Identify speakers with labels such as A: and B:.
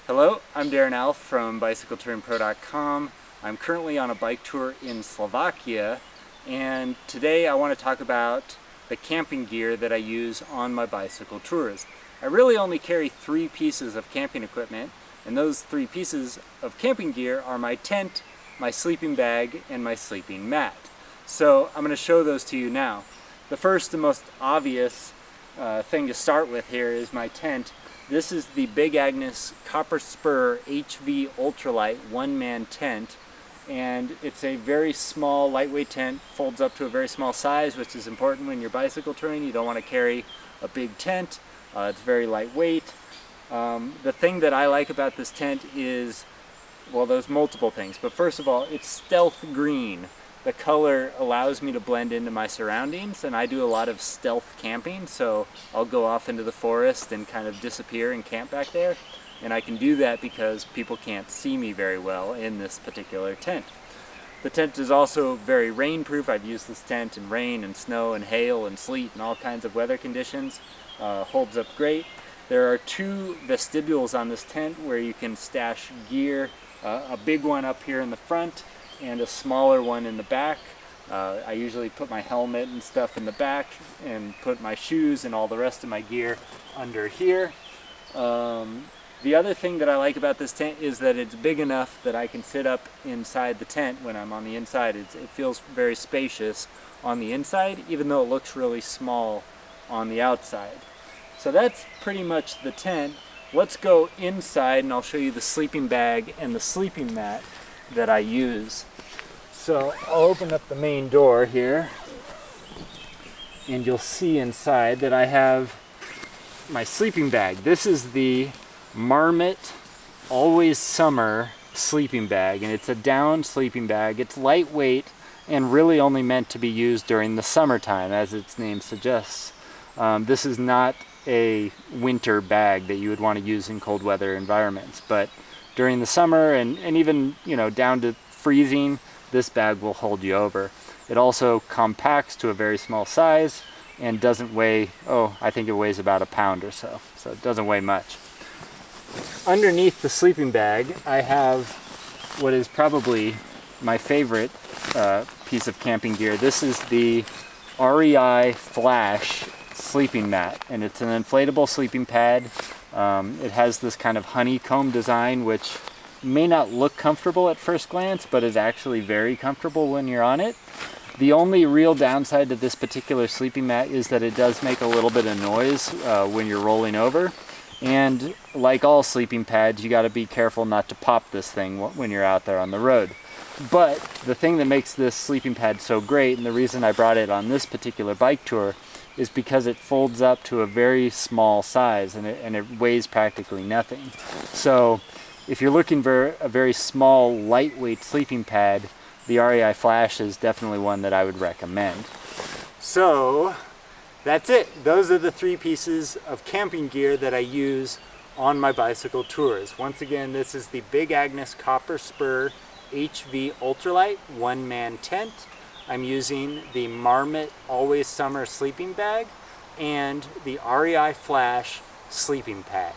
A: Hello, I'm Darren from BicycleTouringPro.com. I'm currently on a bike tour in Slovakia, and today I want to talk about the camping gear that I use on my bicycle tours. I really only carry 3 pieces of camping equipment, and those 3 pieces of camping gear are my tent, my sleeping bag, and my sleeping mat. So I'm going to show those to you now. The first and most obvious thing to start with here is my tent. This is the Big Agnes Copper Spur HV Ultralight one-man tent, and it's a very small, lightweight tent, folds up to a very small size, which is important when you're bicycle touring. You don't want to carry a big tent. It's very lightweight. The thing that I like about this tent is, well, there's multiple things, but first of all, it's stealth green. The color allows me to blend into my surroundings, and I do a lot of stealth camping, so I'll go off into the forest and kind of disappear and camp back there, and I can do that because people can't see me very well in this particular tent. The tent is also very rainproof. I've used this tent in rain and snow and hail and sleet and all kinds of weather conditions. Holds up great. There are 2 vestibules on this tent where you can stash gear, a big one up here in the front and a smaller one in the back. I usually put my helmet and stuff in the back and put my shoes and all the rest of my gear under here. The other thing that I like about this tent is that it's big enough that I can sit up inside the tent when I'm on the inside. It feels very spacious on the inside, even though it looks really small on the outside. So that's pretty much the tent. Let's go inside and I'll show you the sleeping bag and the sleeping mat that I use. So I'll open up the main door here, and you'll see inside that I have my sleeping bag. This is the Marmot Always Summer sleeping bag, and it's a down sleeping bag. It's lightweight and really only meant to be used during the summertime, as its name suggests. This is not a winter bag that you would want to use in cold weather environments, but during the summer and even, down to freezing, this bag will hold you over. It also compacts to a very small size and doesn't weigh, I think it weighs about a pound or so it doesn't weigh much. Underneath the sleeping bag, I have what is probably my favorite piece of camping gear. This is the REI Flash sleeping mat, and it's an inflatable sleeping pad. It has this kind of honeycomb design, which may not look comfortable at first glance, but is actually very comfortable when you're on it. The only real downside to this particular sleeping mat is that it does make a little bit of noise when you're rolling over. And like all sleeping pads, you got to be careful not to pop this thing when you're out there on the road. But the thing that makes this sleeping pad so great, and the reason I brought it on this particular bike tour, is because it folds up to a very small size, and it weighs practically nothing. So if you're looking for a very small, lightweight sleeping pad, the REI Flash is definitely one that I would recommend. So that's it. Those are the 3 pieces of camping gear that I use on my bicycle tours. Once again, this is the Big Agnes Copper Spur HV Ultralight one-man tent. I'm using the Marmot Always Summer sleeping bag and the REI Flash sleeping pad.